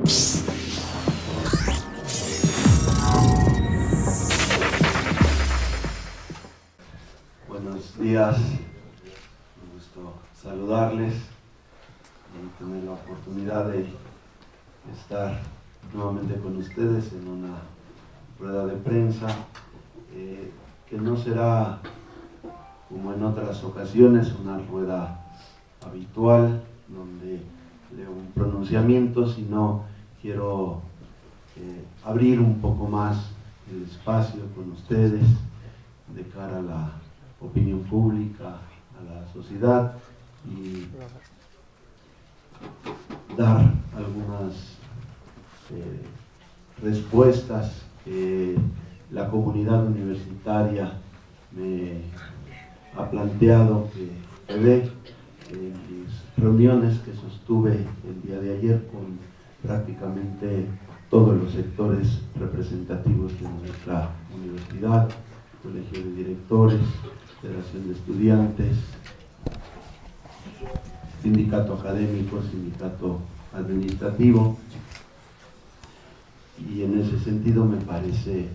Buenos días, un gusto saludarles y tener la oportunidad de estar nuevamente con ustedes en una rueda de prensa que no será, como en otras ocasiones, una rueda habitual donde leo un pronunciamiento, sino quiero abrir un poco más el espacio con ustedes de cara a la opinión pública, a la sociedad, y dar algunas respuestas que la comunidad universitaria me ha planteado que ve en mis reuniones que sostuve el día de ayer con prácticamente todos los sectores representativos de nuestra universidad, Colegio de Directores, Federación de Estudiantes, sindicato académico, sindicato administrativo, y en ese sentido me parece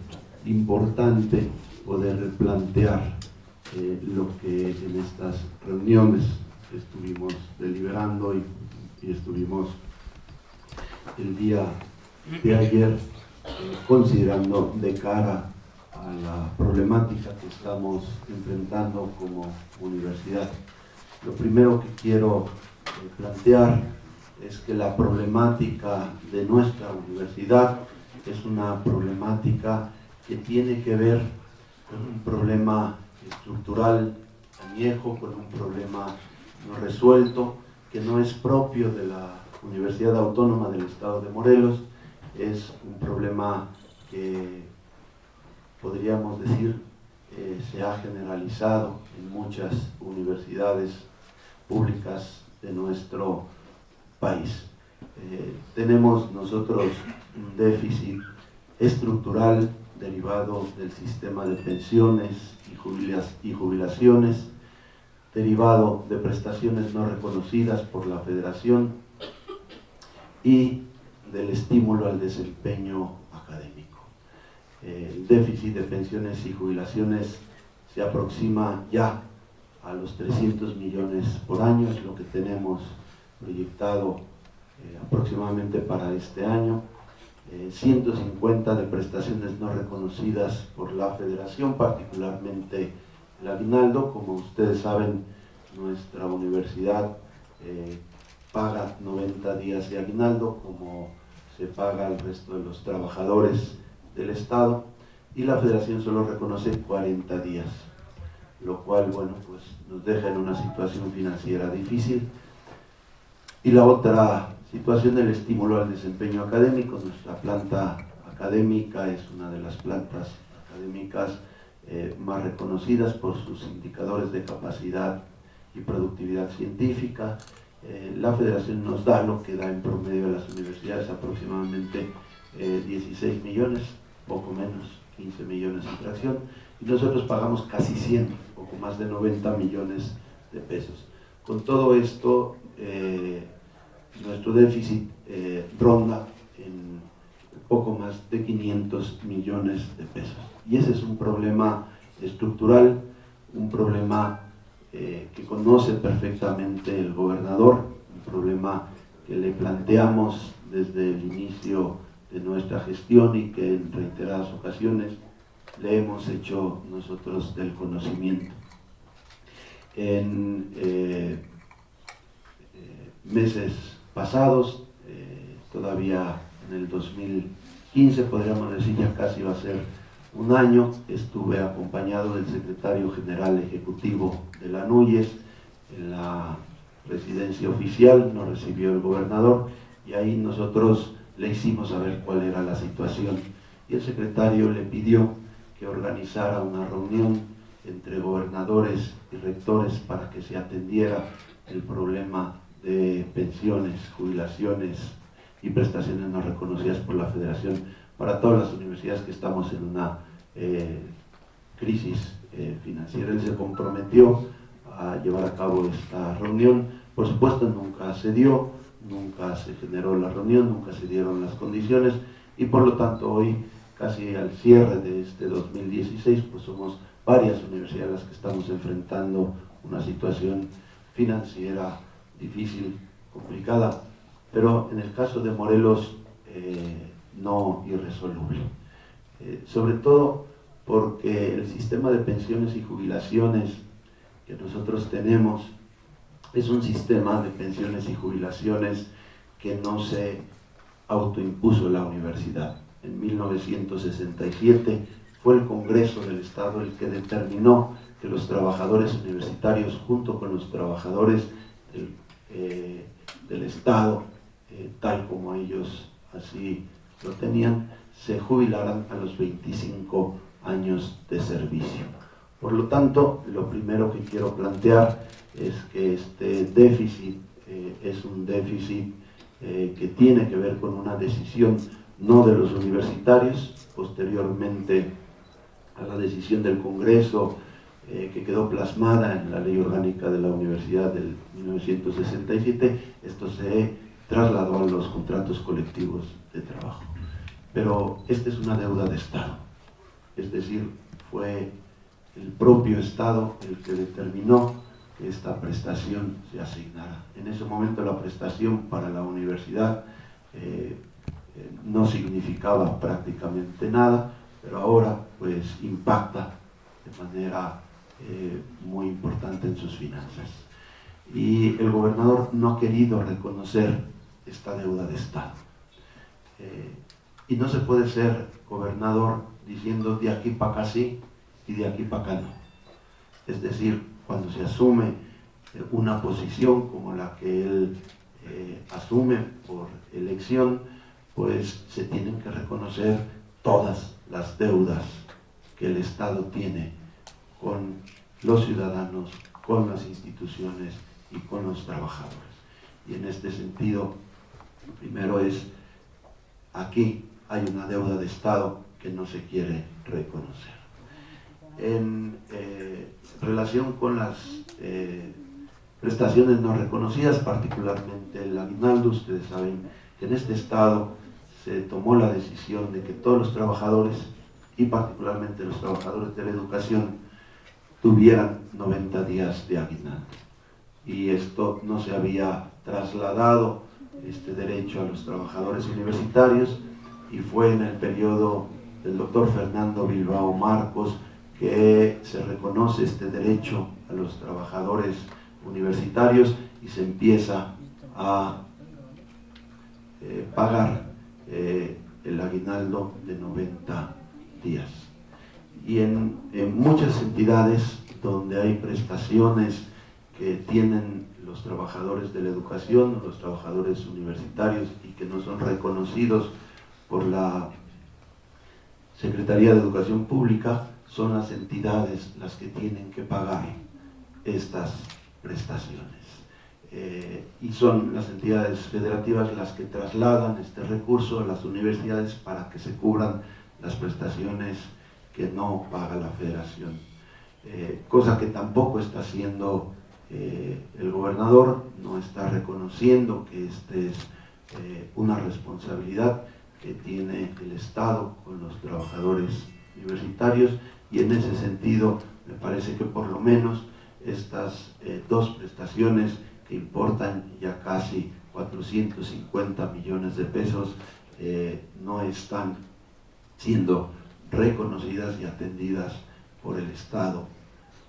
importante poder plantear lo que en estas reuniones estuvimos deliberando y estuvimos el día de ayer considerando de cara a la problemática que estamos enfrentando como universidad. Lo primero que quiero plantear es que la problemática de nuestra universidad es una problemática que tiene que ver con un problema estructural añejo, con un problema no resuelto, que no es propio de la Universidad Autónoma del Estado de Morelos, es un problema que podríamos decir se ha generalizado en muchas universidades públicas de nuestro país. Tenemos nosotros un déficit estructural derivado del sistema de pensiones y jubilaciones, derivado de prestaciones no reconocidas por la Federación y del estímulo al desempeño académico. El déficit de pensiones y jubilaciones se aproxima ya a los 300 millones por año, es lo que tenemos proyectado aproximadamente para este año. 150 de prestaciones no reconocidas por la Federación, particularmente el aguinaldo. Como ustedes saben, nuestra universidad paga 90 días de aguinaldo, como se paga al resto de los trabajadores del Estado, y la Federación solo reconoce 40 días, lo cual, bueno, pues nos deja en una situación financiera difícil. Y la otra situación, el estímulo al desempeño académico. Nuestra planta académica es una de las plantas académicas más reconocidas por sus indicadores de capacidad y productividad científica. La Federación nos da lo que da en promedio a las universidades, aproximadamente 16 millones, poco menos, 15 millones en fracción, y nosotros pagamos casi 100, poco más de 90 millones de pesos. Con todo esto, nuestro déficit ronda en poco más de 500 millones de pesos. Y ese es un problema estructural, un problema que conoce perfectamente el gobernador, un problema que le planteamos desde el inicio de nuestra gestión y que en reiteradas ocasiones le hemos hecho nosotros del conocimiento. En meses pasados, todavía en el 2015, podríamos decir, ya casi va a ser un año, estuve acompañado del secretario general ejecutivo de la NUYES en la residencia oficial. Nos recibió el gobernador y ahí nosotros le hicimos saber cuál era la situación, y el secretario le pidió que organizara una reunión entre gobernadores y rectores para que se atendiera el problema de pensiones, jubilaciones y prestaciones no reconocidas por la Federación para todas las universidades que estamos en una crisis financiera. Él se comprometió a llevar a cabo esta reunión. Por supuesto, nunca se dio, nunca se generó la reunión, nunca se dieron las condiciones y por lo tanto hoy, casi al cierre de este 2016, pues somos varias universidades las que estamos enfrentando una situación financiera difícil, complicada, pero en el caso de Morelos no irresoluble. Sobre todo porque el sistema de pensiones y jubilaciones que nosotros tenemos es un sistema de pensiones y jubilaciones que no se autoimpuso la universidad. En 1967 fue el Congreso del Estado el que determinó que los trabajadores universitarios, junto con los trabajadores del Estado, tal como ellos así lo tenían, se jubilaran a los 25 años de servicio. Por lo tanto, lo primero que quiero plantear es que este déficit es un déficit que tiene que ver con una decisión no de los universitarios, posteriormente a la decisión del Congreso que quedó plasmada en la Ley Orgánica de la Universidad del 1967, esto se trasladó a los contratos colectivos de trabajo. Pero esta es una deuda de Estado, es decir, fue el propio Estado el que determinó que esta prestación se asignara. En ese momento la prestación para la universidad no significaba prácticamente nada, pero ahora pues impacta de manera muy importante en sus finanzas. Y el gobernador no ha querido reconocer esta deuda de Estado. Y no se puede ser gobernador diciendo de aquí para acá sí y de aquí para acá no. Es decir, cuando se asume una posición como la que él asume por elección, pues se tienen que reconocer todas las deudas que el Estado tiene con los ciudadanos, con las instituciones y con los trabajadores. Y en este sentido, lo primero es, aquí hay una deuda de Estado que no se quiere reconocer. En relación con las prestaciones no reconocidas, particularmente el aguinaldo, ustedes saben que en este Estado se tomó la decisión de que todos los trabajadores, y particularmente los trabajadores de la educación, tuvieran 90 días de aguinaldo. Y esto no se había trasladado, este derecho, a los trabajadores universitarios, y fue en el periodo del doctor Fernando Bilbao Marcos que se reconoce este derecho a los trabajadores universitarios y se empieza a pagar el aguinaldo de 90 días. Y en muchas entidades donde hay prestaciones que tienen los trabajadores de la educación, los trabajadores universitarios y que no son reconocidos por la Secretaría de Educación Pública, son las entidades las que tienen que pagar estas prestaciones. Y son las entidades federativas las que trasladan este recurso a las universidades para que se cubran las prestaciones que no paga la federación. Cosa que tampoco está haciendo el gobernador, no está reconociendo que esta es una responsabilidad que tiene el Estado con los trabajadores universitarios, y en ese sentido me parece que por lo menos estas dos prestaciones que importan ya casi 450 millones de pesos no están siendo reconocidas y atendidas por el Estado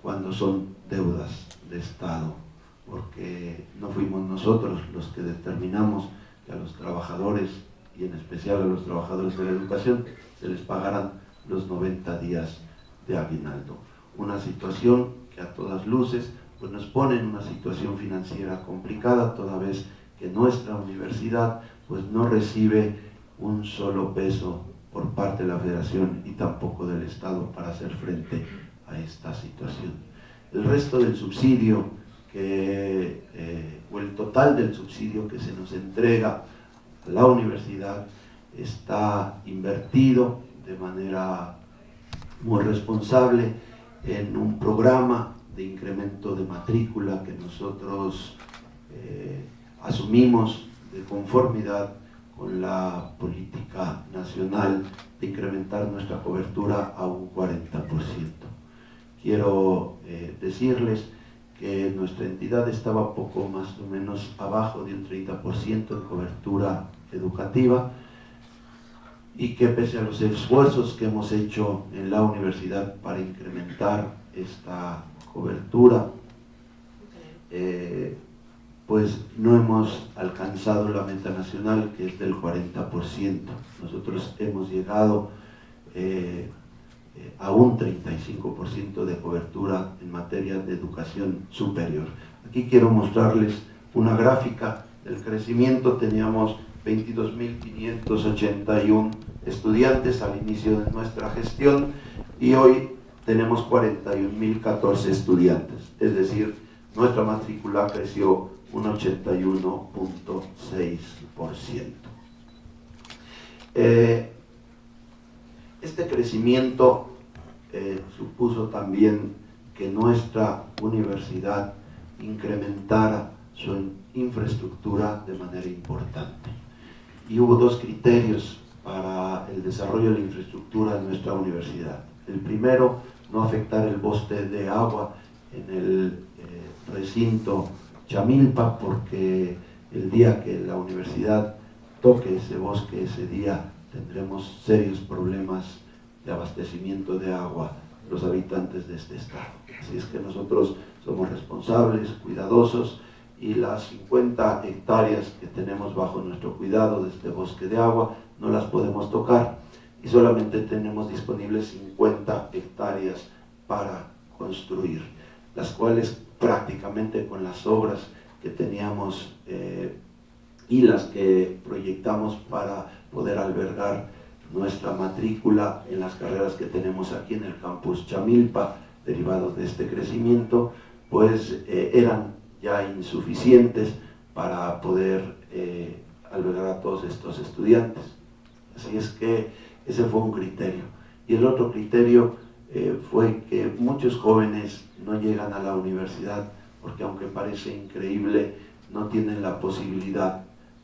cuando son deudas de Estado, porque no fuimos nosotros los que determinamos que a los trabajadores, y en especial a los trabajadores de la educación, se les pagaran los 90 días de aguinaldo. Una situación que a todas luces pues nos pone en una situación financiera complicada, toda vez que nuestra universidad pues no recibe un solo peso por parte de la Federación y tampoco del Estado para hacer frente a esta situación. El resto del subsidio, o el total del subsidio que se nos entrega a la universidad, está invertido de manera muy responsable en un programa de incremento de matrícula que nosotros asumimos de conformidad con la política nacional de incrementar nuestra cobertura a un 40%. Quiero decirles que nuestra entidad estaba poco más o menos abajo de un 30% de cobertura educativa, y que pese a los esfuerzos que hemos hecho en la universidad para incrementar esta cobertura, pues no hemos alcanzado la meta nacional, que es del 40%. Nosotros hemos llegado a un 35% de cobertura en materia de educación superior. Aquí quiero mostrarles una gráfica del crecimiento. Teníamos 22.581 estudiantes al inicio de nuestra gestión y hoy tenemos 41.014 estudiantes, es decir, nuestra matrícula creció un 81.6%. Este crecimiento supuso también que nuestra universidad incrementara su infraestructura de manera importante. Y hubo dos criterios para el desarrollo de la infraestructura de nuestra universidad. El primero, no afectar el bosque de agua en el recinto Chamilpa, porque el día que la universidad toque ese bosque, ese día tendremos serios problemas de abastecimiento de agua los habitantes de este estado. Así es que nosotros somos responsables, cuidadosos, y las 50 hectáreas que tenemos bajo nuestro cuidado de este bosque de agua no las podemos tocar, y solamente tenemos disponibles 50 hectáreas para construir, las cuales prácticamente con las obras que teníamos y las que proyectamos para poder albergar nuestra matrícula en las carreras que tenemos aquí en el campus Chamilpa, derivados de este crecimiento, pues eran ya insuficientes para poder albergar a todos estos estudiantes. Así es que ese fue un criterio. Y el otro criterio fue que muchos jóvenes no llegan a la universidad porque, aunque parece increíble, no tienen la posibilidad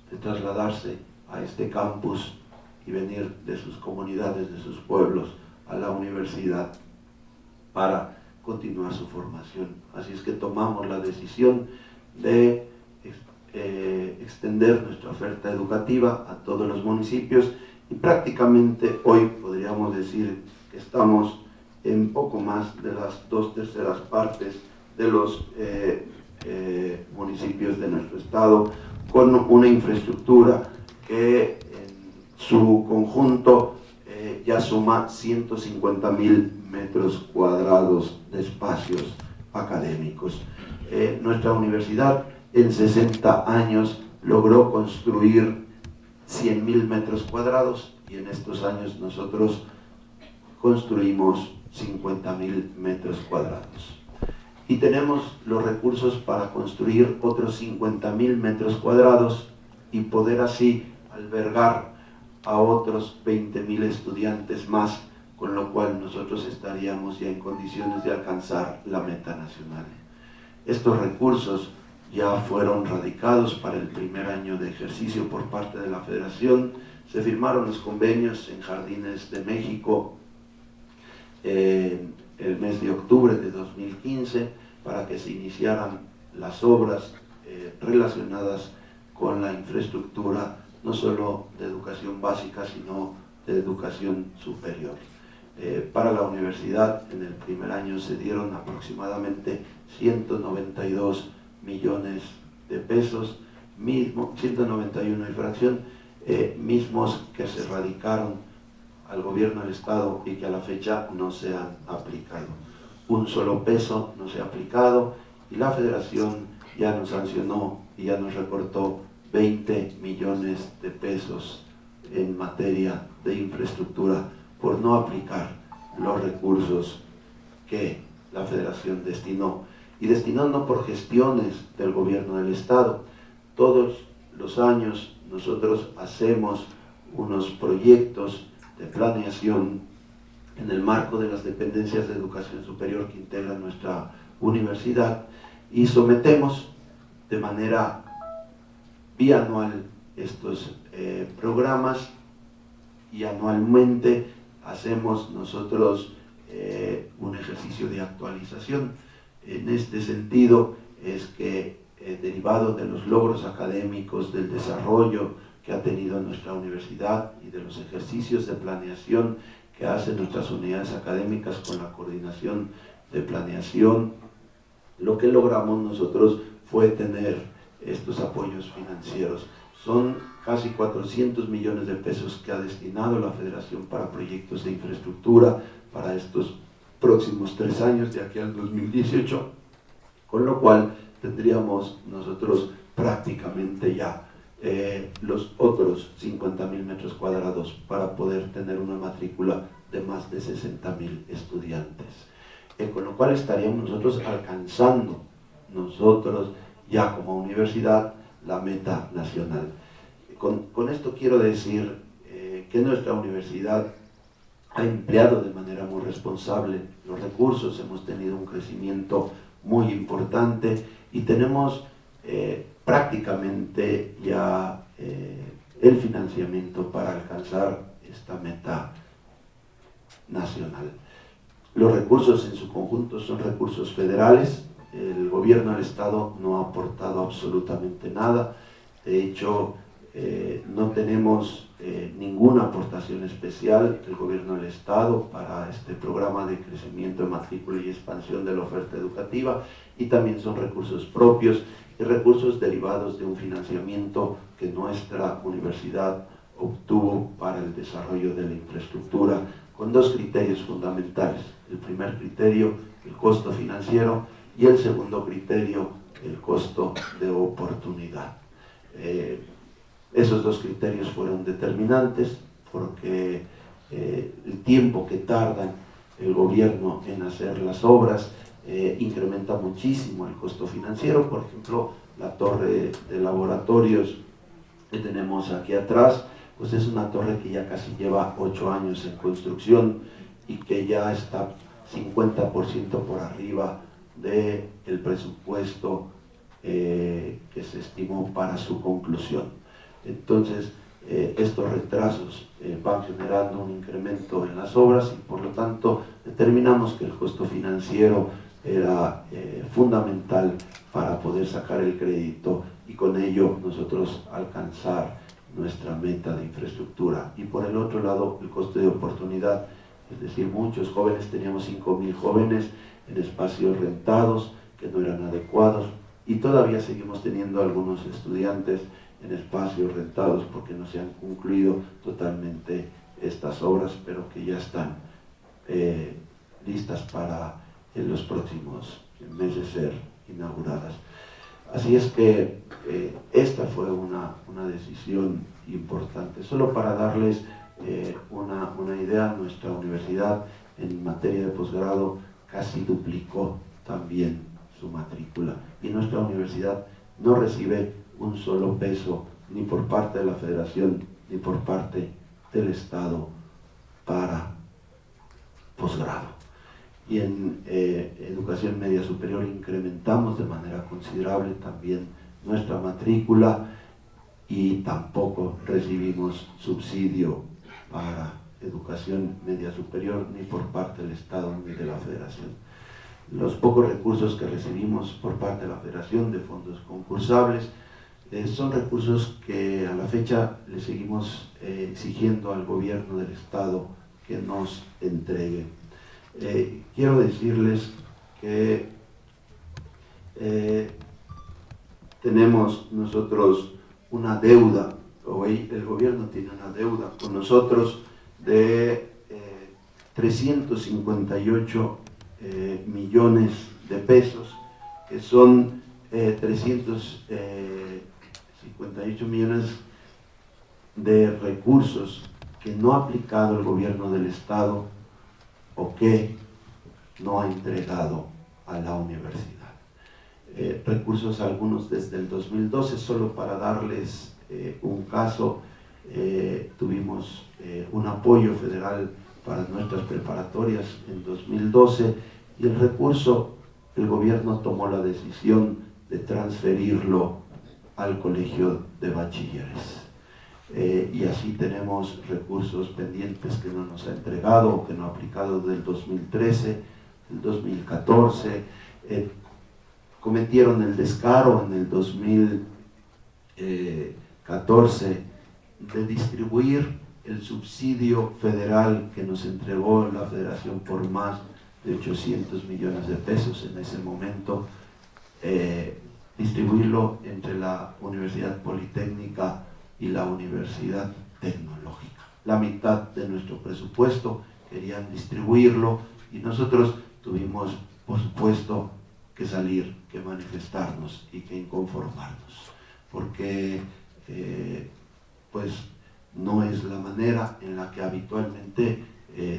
de trasladarse a este campus y venir de sus comunidades, de sus pueblos, a la universidad para continuar su formación. Así es que tomamos la decisión de extender nuestra oferta educativa a todos los municipios, y prácticamente hoy podríamos decir que estamos en poco más de las 2/3 partes de los municipios de nuestro estado, con una infraestructura que en su conjunto ya suma 150.000 metros cuadrados de espacios académicos. Nuestra universidad en 60 años logró construir 100.000 metros cuadrados, y en estos años nosotros construimos 50.000 metros cuadrados. Y tenemos los recursos para construir otros 50.000 metros cuadrados y poder así albergar a otros 20.000 estudiantes más, con lo cual nosotros estaríamos ya en condiciones de alcanzar la meta nacional. Estos recursos ya fueron radicados para el primer año de ejercicio por parte de la Federación. Se firmaron los convenios en Jardines de México el mes de octubre de 2015 para que se iniciaran las obras relacionadas con la infraestructura, no solo de educación básica, sino de educación superior. Para la universidad, en el primer año se dieron aproximadamente 192 millones de pesos, 191 y fracción, mismos que se radicaron al gobierno del estado y que a la fecha no se han aplicado. Un solo peso no se ha aplicado, y la federación ya nos sancionó y ya nos recortó 20 millones de pesos en materia de infraestructura por no aplicar los recursos que la federación destinó, y destinó no por gestiones del gobierno del estado. Todos los años nosotros hacemos unos proyectos de planeación en el marco de las dependencias de educación superior que integran nuestra universidad, y sometemos de manera bianual estos programas, y anualmente hacemos nosotros un ejercicio de actualización. En este sentido es que derivado de los logros académicos, del desarrollo que ha tenido nuestra universidad y de los ejercicios de planeación que hacen nuestras unidades académicas con la coordinación de planeación, lo que logramos nosotros fue tener estos apoyos financieros. Son casi 400 millones de pesos que ha destinado la Federación para proyectos de infraestructura para estos próximos 3 años, de aquí al 2018, con lo cual tendríamos nosotros prácticamente ya los otros 50.000 metros cuadrados para poder tener una matrícula de más de 60.000 estudiantes. Con lo cual estaríamos nosotros alcanzando, nosotros ya como universidad, la meta nacional. Con esto quiero decir que nuestra universidad ha empleado de manera muy responsable los recursos, hemos tenido un crecimiento muy importante y tenemos prácticamente ya el financiamiento para alcanzar esta meta nacional. Los recursos en su conjunto son recursos federales, el gobierno del Estado no ha aportado absolutamente nada, de hecho no tenemos ninguna aportación especial del gobierno del Estado para este programa de crecimiento de matrícula y expansión de la oferta educativa, y también son recursos propios y recursos derivados de un financiamiento que nuestra universidad obtuvo para el desarrollo de la infraestructura, con 2 criterios fundamentales. El primer criterio, el costo financiero, y el segundo criterio, el costo de oportunidad. Esos 2 criterios fueron determinantes porque el tiempo que tarda el gobierno en hacer las obras incrementa muchísimo el costo financiero. Por ejemplo, la torre de laboratorios que tenemos aquí atrás, pues es una torre que ya casi lleva 8 años en construcción y que ya está 50% por arriba del presupuesto que se estimó para su conclusión. Entonces, estos retrasos van generando un incremento en las obras y por lo tanto determinamos que el costo financiero era fundamental para poder sacar el crédito y con ello nosotros alcanzar nuestra meta de infraestructura. Y por el otro lado, el costo de oportunidad, es decir, muchos jóvenes, teníamos 5.000 jóvenes en espacios rentados que no eran adecuados, y todavía seguimos teniendo algunos estudiantes en espacios rentados porque no se han concluido totalmente estas obras, pero que ya están listas para en los próximos meses ser inauguradas. Así es que esta fue una decisión importante. Solo para darles una idea, nuestra universidad en materia de posgrado casi duplicó también su matrícula, y nuestra universidad no recibe un solo peso ni por parte de la Federación ni por parte del Estado para posgrado. Y en educación media superior incrementamos de manera considerable también nuestra matrícula y tampoco recibimos subsidio para educación media superior ni por parte del Estado ni de la Federación. Los pocos recursos que recibimos por parte de la Federación de fondos concursables son recursos que a la fecha le seguimos exigiendo al gobierno del Estado que nos entregue. Quiero decirles que tenemos nosotros una deuda, o el gobierno tiene una deuda con nosotros de 358 millones de pesos, que son 358 millones de recursos que no ha aplicado el gobierno del Estado o que no ha entregado a la universidad. Recursos algunos desde el 2012, solo para darles un caso, tuvimos un apoyo federal para nuestras preparatorias en 2012 y el recurso, el gobierno tomó la decisión de transferirlo al colegio de bachilleres. y así tenemos recursos pendientes que no nos ha entregado o que no ha aplicado del 2013, del 2014. Cometieron el descaro en el 2014 de distribuir el subsidio federal que nos entregó la Federación por más de 800 millones de pesos en ese momento, distribuirlo entre la Universidad Politécnica y la Universidad Tecnológica. La mitad de nuestro presupuesto querían distribuirlo y nosotros tuvimos, por supuesto, que salir, que manifestarnos y que inconformarnos, porque pues no es la manera en la que habitualmente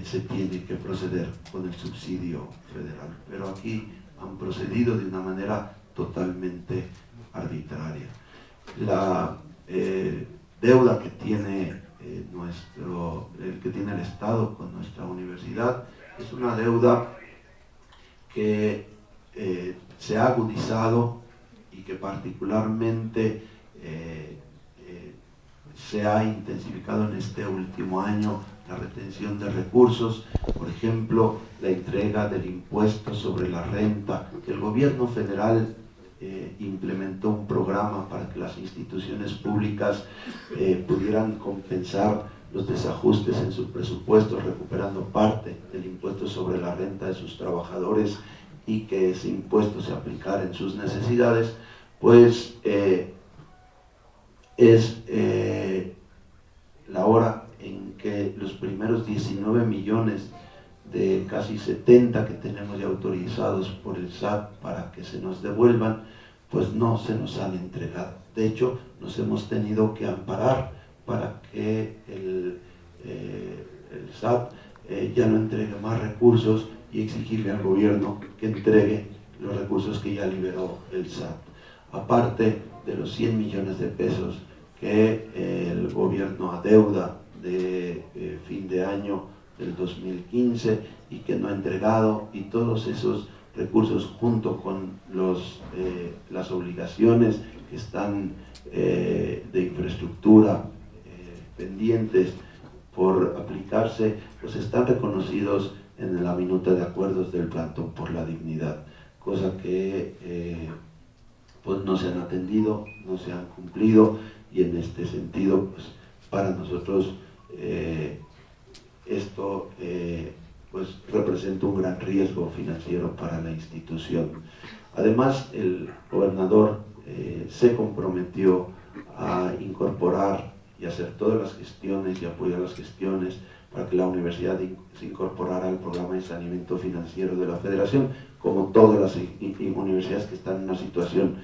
se tiene que proceder con el subsidio federal. Pero aquí han procedido de una manera totalmente arbitraria. La deuda que tiene que tiene el Estado con nuestra universidad es una deuda que se ha agudizado y que particularmente se ha intensificado en este último año. La retención de recursos, por ejemplo, la entrega del impuesto sobre la renta, que el gobierno federal implementó un programa para que las instituciones públicas pudieran compensar los desajustes en su presupuesto, recuperando parte del impuesto sobre la renta de sus trabajadores y que ese impuesto se aplicara en sus necesidades, pues es la hora en que los primeros 19 millones de casi 70 que tenemos ya autorizados por el SAT para que se nos devuelvan, pues no se nos han entregado. De hecho, nos hemos tenido que amparar para que el SAT ya no entregue más recursos y exigirle al gobierno que entregue los recursos que ya liberó el SAT. Aparte de los 100 millones de pesos que el gobierno adeuda de fin de año del 2015 y que no ha entregado, y todos esos recursos junto con las obligaciones que están de infraestructura pendientes por aplicarse, pues están reconocidos en la minuta de acuerdos del Plantón por la Dignidad, cosa que pues no se han atendido, no se han cumplido, y en este sentido pues para nosotros esto pues representa un gran riesgo financiero para la institución. Además, el gobernador se comprometió a incorporar y hacer todas las gestiones y apoyar las gestiones para que la universidad se incorporara al programa de saneamiento financiero de la Federación, como todas las universidades que están en una situación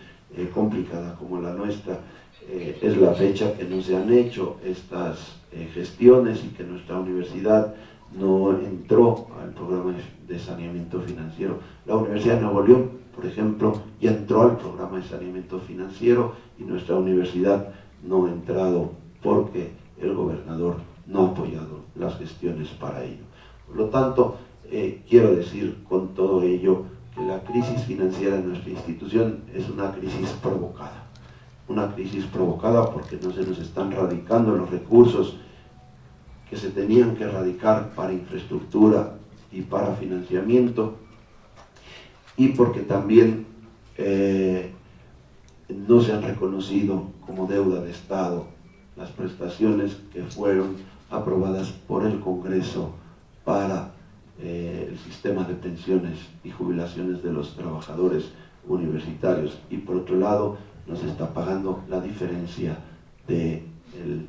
complicada como la nuestra. Es la fecha que no se han hecho estas gestiones y que nuestra universidad no entró al programa de saneamiento financiero. La Universidad de Nuevo León, por ejemplo, ya entró al programa de saneamiento financiero y nuestra universidad no ha entrado porque el gobernador no ha apoyado las gestiones para ello. Por lo tanto, quiero decir con todo ello que la crisis financiera de nuestra institución es una crisis provocada. Una crisis provocada porque no se nos están radicando los recursos que se tenían que radicar para infraestructura y para financiamiento, y porque también no se han reconocido como deuda de Estado las prestaciones que fueron aprobadas por el Congreso para el sistema de pensiones y jubilaciones de los trabajadores universitarios, y por otro lado nos está pagando la diferencia del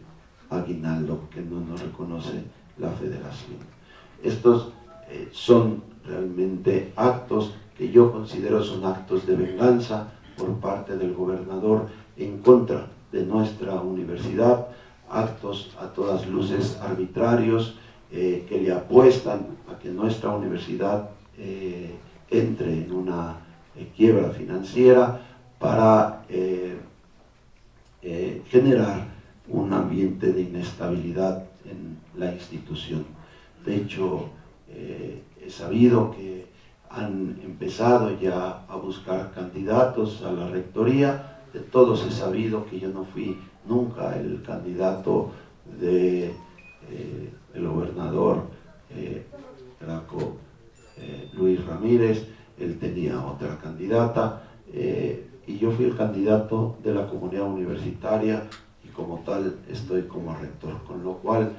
aguinaldo que no nos reconoce la Federación. Estos son realmente actos que yo considero son actos de venganza por parte del gobernador en contra de nuestra universidad, actos a todas luces arbitrarios que le apuestan a que nuestra universidad entre en una quiebra financiera para generar un ambiente de inestabilidad en la institución. De hecho, he sabido que han empezado ya a buscar candidatos a la rectoría. De todos he sabido que yo no fui nunca el candidato de el gobernador Graco Luis Ramírez. Él tenía otra candidata y yo fui el candidato de la comunidad universitaria y como tal estoy como rector, con lo cual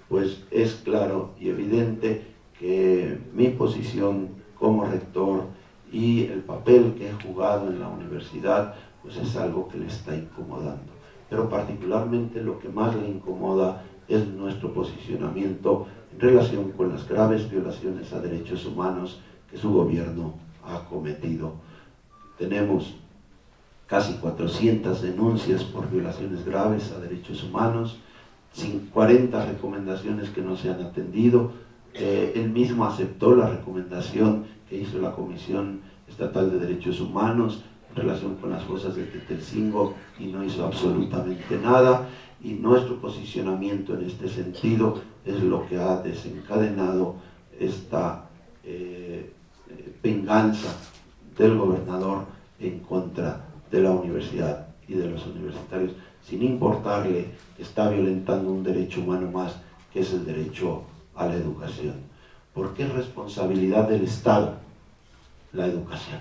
pues es claro y evidente que mi posición como rector y el papel que he jugado en la universidad pues es algo que le está incomodando, pero particularmente lo que más le incomoda es nuestro posicionamiento en relación con las graves violaciones a derechos humanos que su gobierno ha cometido. Tenemos casi 400 denuncias por violaciones graves a derechos humanos, 40 recomendaciones que no se han atendido. Él mismo aceptó la recomendación que hizo la Comisión Estatal de Derechos Humanos en relación con las fosas de Tetelcingo y no hizo absolutamente nada, y nuestro posicionamiento en este sentido es lo que ha desencadenado esta venganza del gobernador en contra de la universidad y de los universitarios, sin importarle que está violentando un derecho humano más, que es el derecho a la educación, porque es responsabilidad del Estado la educación,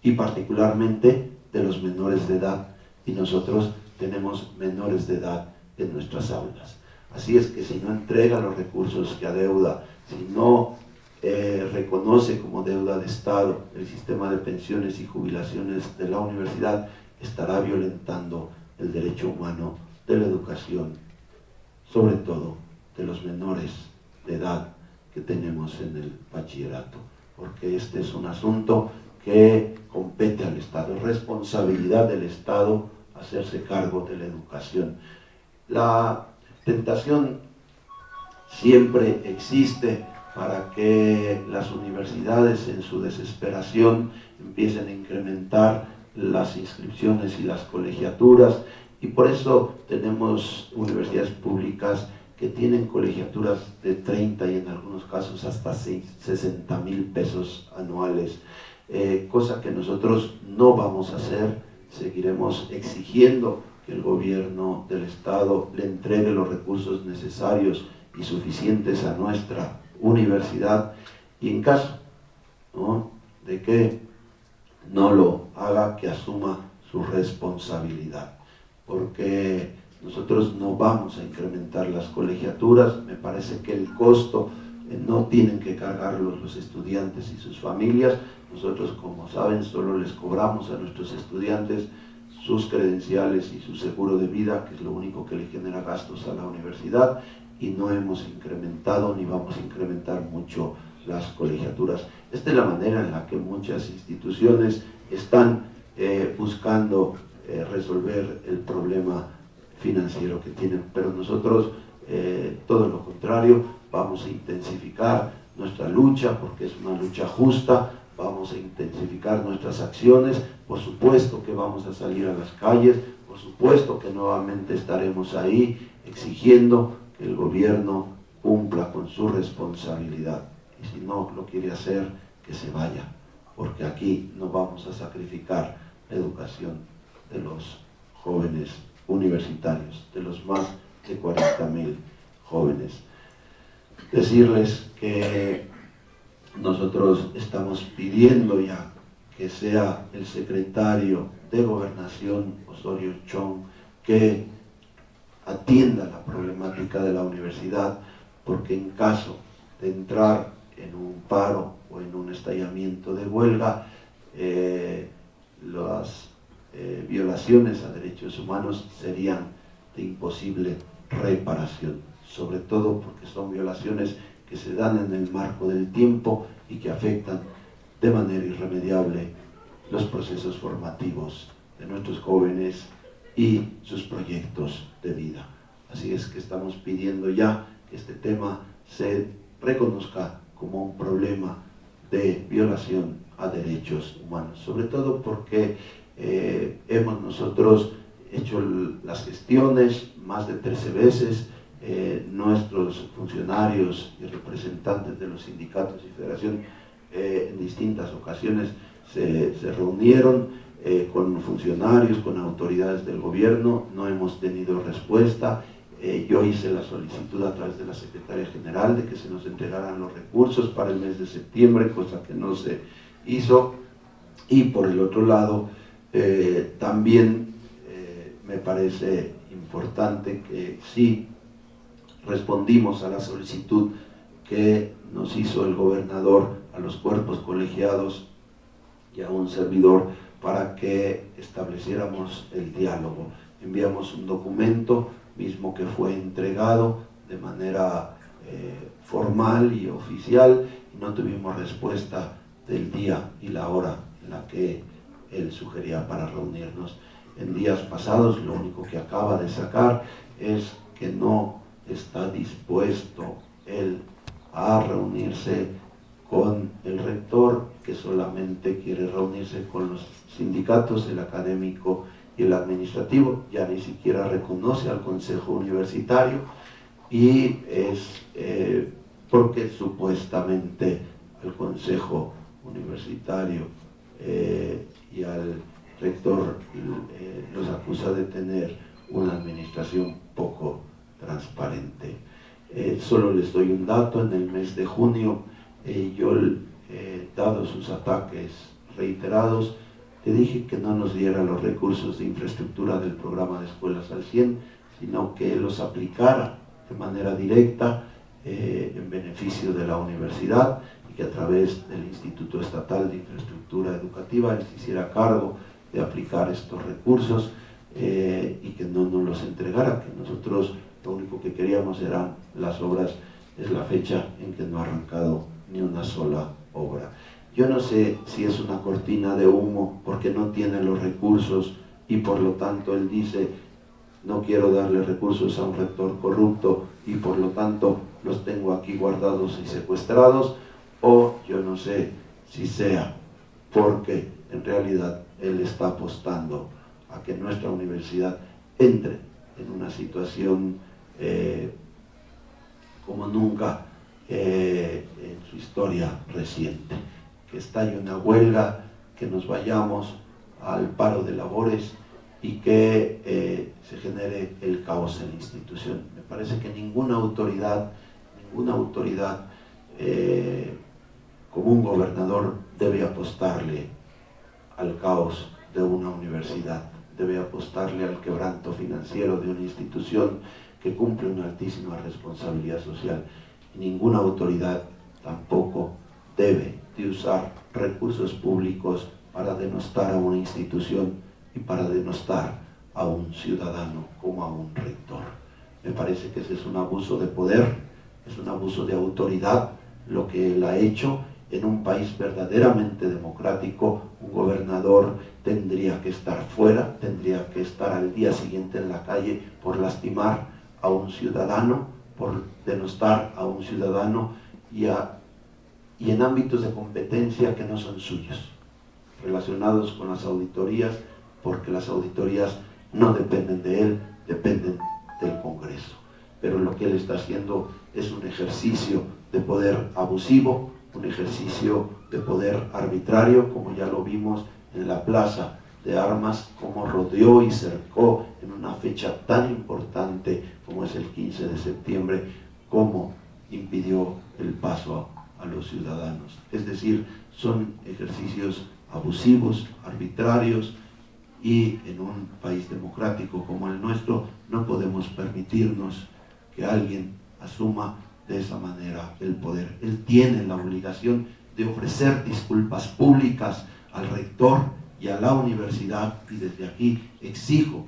y particularmente de los menores de edad, y nosotros tenemos menores de edad en nuestras aulas. Así es que si no entrega los recursos que adeuda, si no reconoce como deuda de Estado el sistema de pensiones y jubilaciones de la universidad, estará violentando el derecho humano de la educación, sobre todo de los menores de edad que tenemos en el bachillerato, porque este es un asunto que compete al Estado, es responsabilidad del Estado hacerse cargo de la educación. La tentación siempre existe para que las universidades en su desesperación empiecen a incrementar las inscripciones y las colegiaturas, y por eso tenemos universidades públicas que tienen colegiaturas de 30 y en algunos casos hasta 60,000 pesos anuales, cosa que nosotros no vamos a hacer. Seguiremos exigiendo que el gobierno del Estado le entregue los recursos necesarios y suficientes a nuestra universidad, y en caso, ¿no?, de que no lo haga, que asuma su responsabilidad, porque nosotros no vamos a incrementar las colegiaturas. Me parece que el costo no tienen que cargarlo los estudiantes y sus familias. Nosotros, como saben, solo les cobramos a nuestros estudiantes sus credenciales y su seguro de vida, que es lo único que le genera gastos a la universidad, y no hemos incrementado ni vamos a incrementar mucho las colegiaturas. Esta es la manera en la que muchas instituciones están buscando resolver el problema financiero que tienen, pero nosotros todo lo contrario, vamos a intensificar nuestra lucha, porque es una lucha justa. Vamos a intensificar nuestras acciones, por supuesto que vamos a salir a las calles, por supuesto que nuevamente estaremos ahí exigiendo que el gobierno cumpla con su responsabilidad, y si no lo quiere hacer, que se vaya, porque aquí no vamos a sacrificar la educación de los jóvenes universitarios, de los más de 40,000 jóvenes. Decirles que nosotros estamos pidiendo ya que sea el secretario de Gobernación, Osorio Chong, que atienda la problemática de la universidad, porque en caso de entrar en un paro o en un estallamiento de huelga, las violaciones a derechos humanos serían de imposible reparación, sobre todo porque son violaciones que se dan en el marco del tiempo y que afectan de manera irremediable los procesos formativos de nuestros jóvenes y sus proyectos de vida. Así es que estamos pidiendo ya que este tema se reconozca como un problema de violación a derechos humanos, sobre todo porque hemos nosotros hecho las gestiones más de 13 veces. Nuestros funcionarios y representantes de los sindicatos y federación en distintas ocasiones se reunieron con funcionarios, con autoridades del gobierno, no hemos tenido respuesta. Yo hice la solicitud a través de la Secretaría General de que se nos entregaran los recursos para el mes de septiembre, cosa que no se hizo. Y por el otro lado, también me parece importante que sí respondimos a la solicitud que nos hizo el gobernador a los cuerpos colegiados y a un servidor para que estableciéramos el diálogo. Enviamos un documento mismo que fue entregado de manera formal y oficial, y no tuvimos respuesta del día y la hora en la que él sugería para reunirnos. En días pasados lo único que acaba de sacar es que no está dispuesto él a reunirse con el rector, que solamente quiere reunirse con los sindicatos, el académico y el administrativo. Ya ni siquiera reconoce al Consejo Universitario, y es porque supuestamente al Consejo Universitario y al rector los acusa de tener una administración poco transparente. Solo les doy un dato: en el mes de junio, yo, dado sus ataques reiterados, le dije que no nos diera los recursos de infraestructura del programa de escuelas al 100, sino que los aplicara de manera directa en beneficio de la universidad, y que a través del Instituto Estatal de Infraestructura Educativa él se hiciera cargo de aplicar estos recursos y que no nos los entregara, que nosotros lo único que queríamos eran las obras. Es la fecha en que no ha arrancado ni una sola obra. Yo no sé si es una cortina de humo porque no tiene los recursos y por lo tanto él dice: no quiero darle recursos a un rector corrupto y por lo tanto los tengo aquí guardados y secuestrados, o yo no sé si sea porque en realidad él está apostando a que nuestra universidad entre en una situación como nunca en su historia reciente, que estalle una huelga, que nos vayamos al paro de labores y que se genere el caos en la institución. Me parece que ninguna autoridad como un gobernador debe apostarle al caos de una universidad, debe apostarle al quebranto financiero de una institución que cumple una altísima responsabilidad social. Y ninguna autoridad tampoco debe de usar recursos públicos para denostar a una institución y para denostar a un ciudadano como a un rector. Me parece que ese es un abuso de poder, es un abuso de autoridad lo que él ha hecho. En un país verdaderamente democrático, un gobernador tendría que estar fuera, tendría que estar al día siguiente en la calle por lastimar a un ciudadano, por denostar a un ciudadano y en ámbitos de competencia que no son suyos, relacionados con las auditorías, porque las auditorías no dependen de él, dependen del Congreso. Pero lo que él está haciendo es un ejercicio de poder abusivo, un ejercicio de poder arbitrario, como ya lo vimos en la Plaza de Armas, como rodeó y cercó en una fecha tan importante como es el 15 de septiembre, como impidió el paso a los ciudadanos. Es decir, son ejercicios abusivos, arbitrarios, y en un país democrático como el nuestro no podemos permitirnos que alguien asuma de esa manera el poder. Él tiene la obligación de ofrecer disculpas públicas al rector y a la universidad, y desde aquí exijo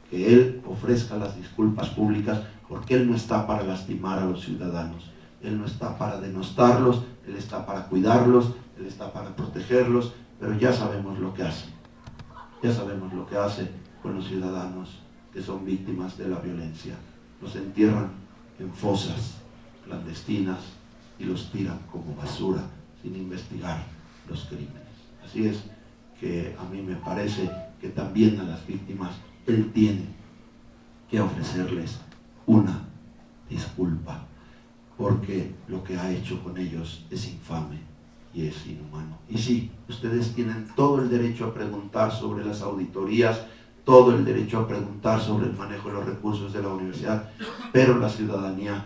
que él ofrezca las disculpas públicas, porque él no está para lastimar a los ciudadanos, él no está para denostarlos, él está para cuidarlos, él está para protegerlos, pero ya sabemos lo que hace. Ya sabemos lo que hace con los ciudadanos que son víctimas de la violencia. Los entierran en fosas clandestinas y los tiran como basura sin investigar los crímenes. Así es que a mí me parece que también a las víctimas él tiene que ofrecerles una disculpa, porque lo que ha hecho con ellos es infame, y es inhumano. Y sí, ustedes tienen todo el derecho a preguntar sobre las auditorías, todo el derecho a preguntar sobre el manejo de los recursos de la universidad, pero la ciudadanía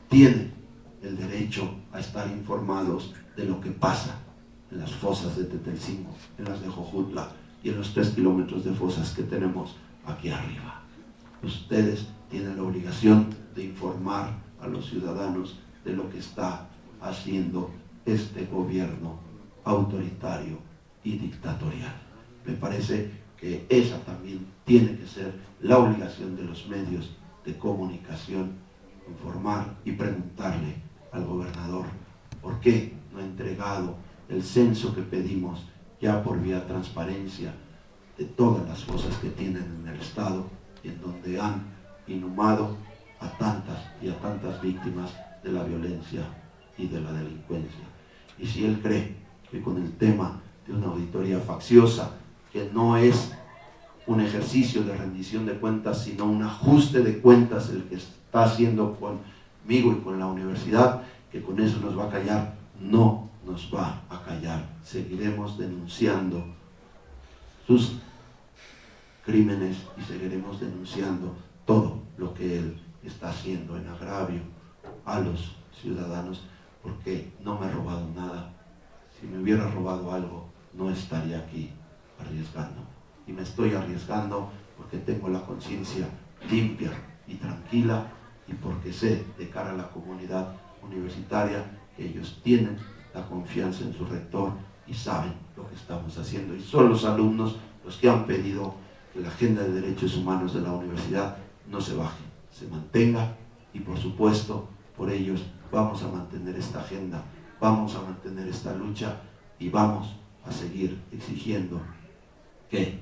tiene el derecho a estar informados de lo que pasa en las fosas de Tetelcingo, en las de Jojutla y en los 3 kilómetros de fosas que tenemos aquí arriba. Ustedes tienen la obligación de informar a los ciudadanos de lo que está haciendo este gobierno autoritario y dictatorial. Me parece que esa también tiene que ser la obligación de los medios de comunicación, informar y preguntarle al gobernador por qué no ha entregado el censo que pedimos ya por vía transparencia de todas las fosas que tienen en el estado y en donde han inhumado a tantas y a tantas víctimas de la violencia y de la delincuencia. Y si él cree que con el tema de una auditoría facciosa, que no es un ejercicio de rendición de cuentas, sino un ajuste de cuentas el que está haciendo conmigo y con la universidad, que con eso nos va a callar, no nos va a callar. Seguiremos denunciando sus crímenes y seguiremos denunciando todo lo que él está haciendo en agravio a los ciudadanos, porque no me ha robado nada. Si me hubiera robado algo, no estaría aquí arriesgando. Y me estoy arriesgando porque tengo la conciencia limpia y tranquila y porque sé de cara a la comunidad universitaria que ellos tienen la confianza en su rector y saben lo que estamos haciendo. Y son los alumnos los que han pedido que la agenda de derechos humanos de la universidad no se baje, se mantenga, y por supuesto por ellos vamos a mantener esta agenda, vamos a mantener esta lucha y vamos a seguir exigiendo que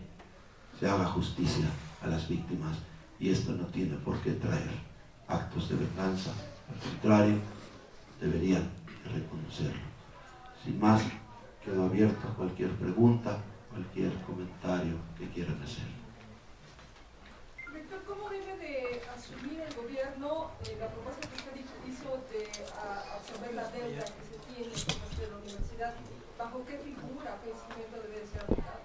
se haga justicia a las víctimas, y esto no tiene por qué traer actos de venganza, al contrario, deberían reconocerlo. Sin más, quedo abierto a cualquier pregunta, cualquier comentario que quieran hacer. Rector, ¿cómo debe de asumir el gobierno la propuesta que usted hizo de absorber la deuda que se tiene por parte de la universidad? ¿Bajo qué figura, qué instrumento debe ser aplicado?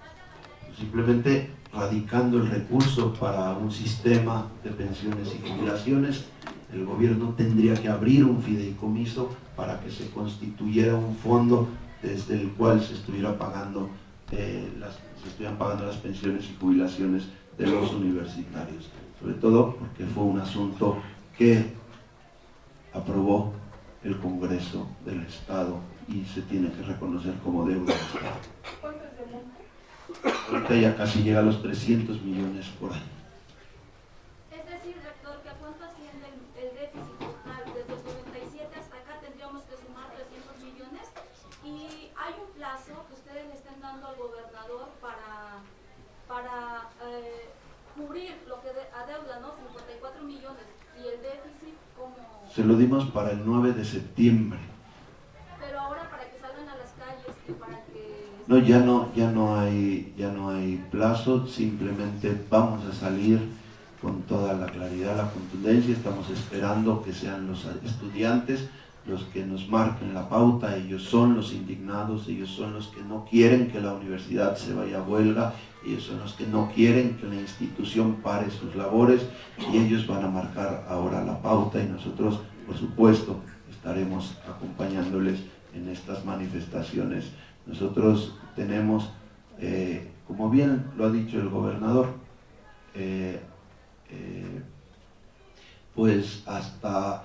Simplemente radicando el recurso para un sistema de pensiones y jubilaciones. El gobierno tendría que abrir un fideicomiso para que se constituyera un fondo desde el cual se estuvieran pagando las pensiones y jubilaciones de los universitarios, sobre todo porque fue un asunto que aprobó el Congreso del Estado y se tiene que reconocer como deuda del Estado. ¿Cuánto es de monto? Ahorita ya casi llega a los 300 millones por año. Es decir, rector, ¿que a cuánto asciende el déficit total? Desde el 97 hasta acá tendríamos que sumar 300 millones, y hay un plazo que ustedes le están dando al gobernador para cubrir lo que adeuda, ¿no? 54 millones, y el déficit, ¿cómo? Se lo dimos para el 9 de septiembre. Pero ahora para que salgan a las calles y para que... No, ya no hay plazo, simplemente vamos a salir con toda la claridad, la contundencia. Estamos esperando que sean los estudiantes los que nos marquen la pauta. Ellos son los indignados, ellos son los que no quieren que la universidad se vaya a huelga, ellos son los que no quieren que la institución pare sus labores, y ellos van a marcar ahora la pauta, y nosotros, por supuesto, estaremos acompañándoles en estas manifestaciones. Nosotros tenemos, como bien lo ha dicho el gobernador, pues hasta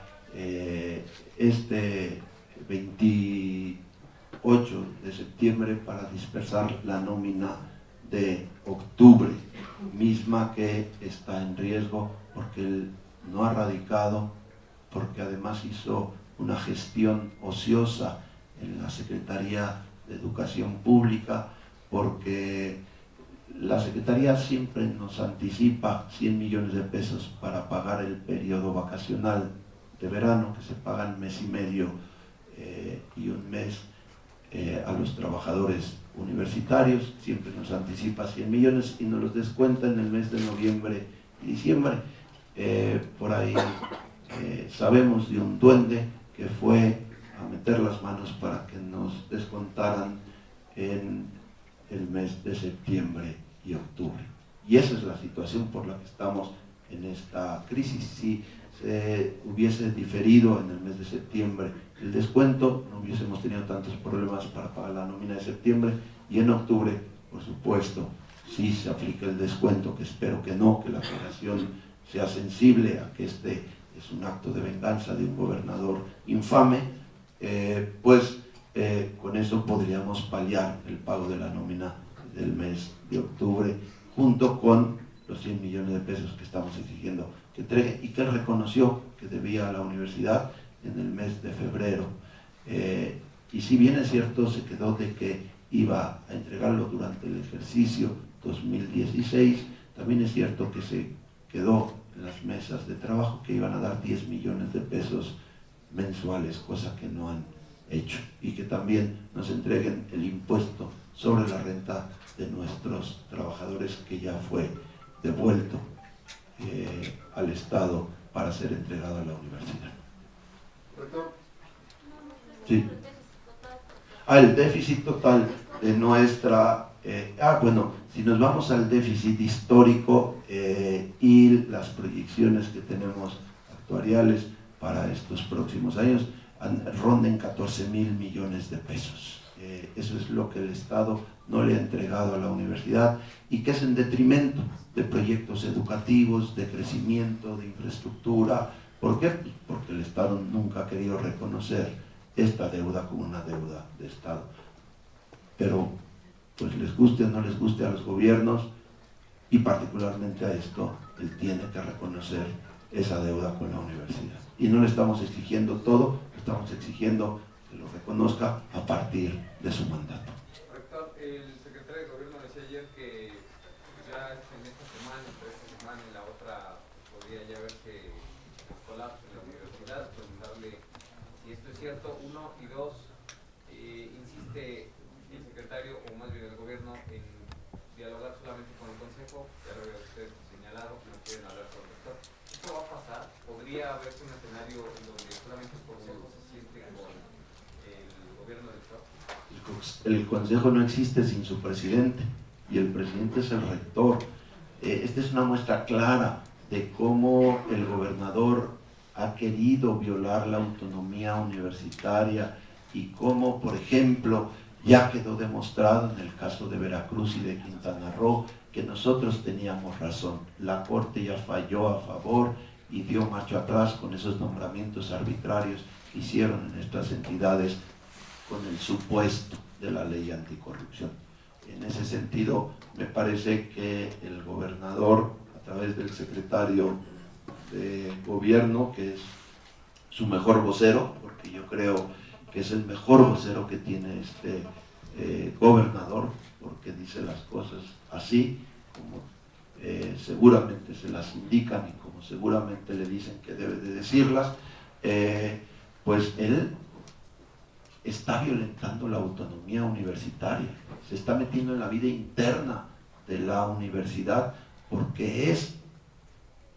este 28 de septiembre para dispersar la nómina de octubre, misma que está en riesgo porque él no ha radicado, porque además hizo una gestión ociosa en la Secretaría de Educación Pública, porque la Secretaría siempre nos anticipa 100 millones de pesos para pagar el periodo vacacional de verano, que se pagan mes y medio y un mes a los trabajadores universitarios. Siempre nos anticipa 100 millones y nos los descuenta en el mes de noviembre y diciembre. Por ahí sabemos de un duende que fue a meter las manos para que nos descontaran en el mes de septiembre y octubre. Y esa es la situación por la que estamos en esta crisis. Si se hubiese diferido en el mes de septiembre el descuento, no hubiésemos tenido tantos problemas para pagar la nómina de septiembre, y en octubre, por supuesto, si se aplica el descuento, que espero que no, que la Federación sea sensible a que este es un acto de venganza de un gobernador infame, con eso podríamos paliar el pago de la nómina del mes de octubre, junto con los 100 millones de pesos que estamos exigiendo que entregue y que él reconoció que debía a la universidad en el mes de febrero. Y si bien es cierto, se quedó de que iba a entregarlo durante el ejercicio 2016, también es cierto que se quedó en las mesas de trabajo que iban a dar 10 millones de pesos mensuales, cosa que no han hecho, y que también nos entreguen el impuesto sobre la renta de nuestros trabajadores, que ya fue devuelto al Estado para ser entregado a la universidad. Sí. El déficit total de nuestra... bueno, si nos vamos al déficit histórico y las proyecciones que tenemos actuariales para estos próximos años, ronden 14.000 millones de pesos. Eso es lo que el Estado no le ha entregado a la universidad, y que es en detrimento de proyectos educativos, de crecimiento, de infraestructura. ¿Por qué? Pues porque el Estado nunca ha querido reconocer esta deuda como una deuda de Estado. Pero, pues les guste o no les guste a los gobiernos, y particularmente a esto, él tiene que reconocer esa deuda con la universidad. Y no le estamos exigiendo todo, estamos exigiendo que lo reconozca a partir de su mandato. Rector, el secretario de Gobierno decía ayer que ya en esta semana, entre esta semana y la otra, podría ya verse el colapso en la universidad. Preguntarle si esto es cierto, uno, y dos, insiste el secretario, o más bien el gobierno, en dialogar solamente con el Consejo. Ya lo había usted señalado, que no quieren hablar con el rector. ¿Esto va a pasar? ¿Podría haberse un escenario en donde solamente el Consejo se siente con el gobierno del Estado? El Consejo no existe sin su presidente, y el presidente es el rector. Esta es una muestra clara de cómo el gobernador ha querido violar la autonomía universitaria, y cómo, por ejemplo, ya quedó demostrado en el caso de Veracruz y de Quintana Roo que nosotros teníamos razón. La Corte ya falló a favor y dio marcha atrás con esos nombramientos arbitrarios que hicieron en estas entidades con el supuesto de la ley anticorrupción. En ese sentido, me parece que el gobernador, a través del secretario de Gobierno, que es su mejor vocero, porque yo creo que es el mejor vocero que tiene este gobernador, porque dice las cosas así, como seguramente se las indican y como seguramente le dicen que debe de decirlas, pues él está violentando la autonomía universitaria, se está metiendo en la vida interna de la universidad, porque es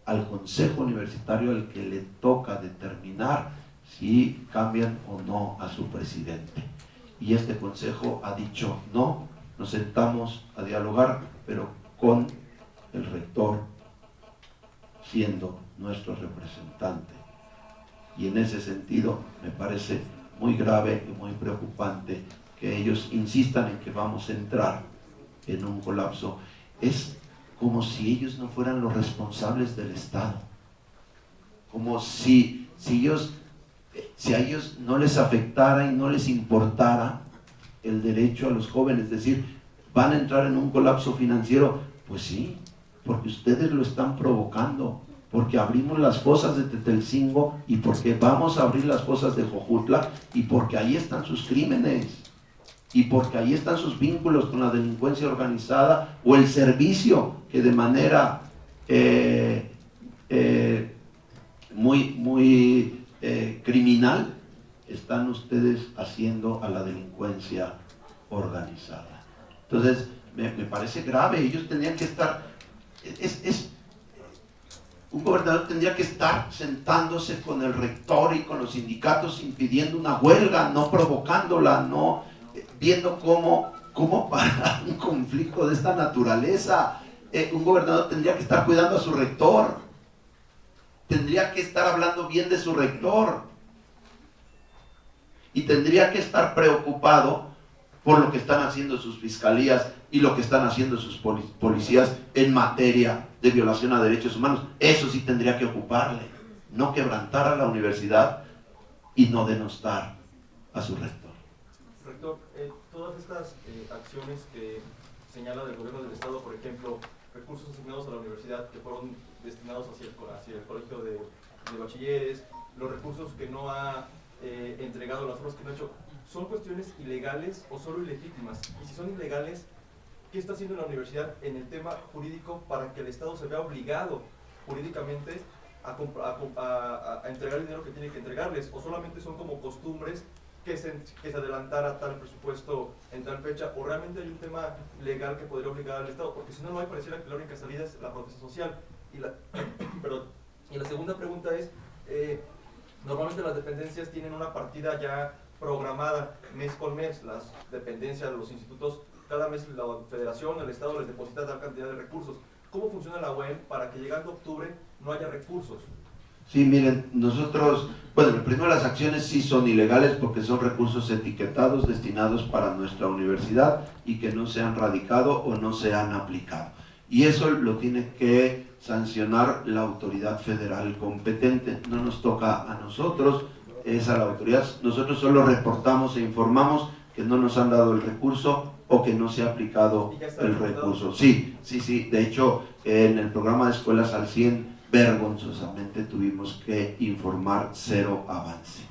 al Consejo Universitario al que le toca determinar si cambian o no a su presidente. Y este Consejo ha dicho no, nos sentamos a dialogar, pero con el rector siendo nuestro representante. Y en ese sentido me parece muy grave y muy preocupante que ellos insistan en que vamos a entrar en un colapso. Es como si ellos no fueran los responsables del Estado, como si a ellos no les afectara y no les importara el derecho a los jóvenes. Es decir, ¿van a entrar en un colapso financiero? Pues sí, porque ustedes lo están provocando, porque abrimos las fosas de Tetelcingo y porque vamos a abrir las fosas de Jojutla, y porque ahí están sus crímenes, y porque ahí están sus vínculos con la delincuencia organizada o el servicio que de manera muy criminal están ustedes haciendo a la delincuencia organizada. Entonces me parece grave. Ellos tendrían que estar, Un gobernador tendría que estar sentándose con el rector y con los sindicatos impidiendo una huelga, no provocándola, no viendo cómo parar un conflicto de esta naturaleza. Un gobernador tendría que estar cuidando a su rector, tendría que estar hablando bien de su rector y tendría que estar preocupado por lo que están haciendo sus fiscalías y lo que están haciendo sus policías en materia de violación a derechos humanos. Eso sí tendría que ocuparle, no quebrantar a la universidad y no denostar a su rector. Rector, todas estas acciones que señala del gobierno del Estado, por ejemplo, recursos asignados a la universidad que fueron destinados hacia el colegio de bachilleres, los recursos que no ha entregado, las obras que no ha hecho, ¿son cuestiones ilegales o solo ilegítimas? Y si son ilegales, ¿qué está haciendo la universidad en el tema jurídico para que el Estado se vea obligado jurídicamente a entregar el dinero que tiene que entregarles? ¿O solamente son como costumbres que se adelantara tal presupuesto en tal fecha? ¿O realmente hay un tema legal que podría obligar al Estado? Porque si no, no pareciera que la única salida es la protesta social. Y la segunda pregunta es, normalmente las dependencias tienen una partida ya programada mes con mes, las dependencias, los institutos, cada mes la federación, el Estado les deposita tal cantidad de recursos. ¿Cómo funciona la UEM para que llegando octubre no haya recursos? Sí, miren, nosotros, bueno, primero las acciones sí son ilegales porque son recursos etiquetados destinados para nuestra universidad y que no se han radicado o no se han aplicado. Y eso lo tiene que sancionar la autoridad federal competente, no nos toca a nosotros, es a la autoridad. Nosotros solo reportamos e informamos que no nos han dado el recurso o que no se ha aplicado el recurso. Sí, de hecho en el programa de Escuelas al 100 vergonzosamente tuvimos que informar cero avance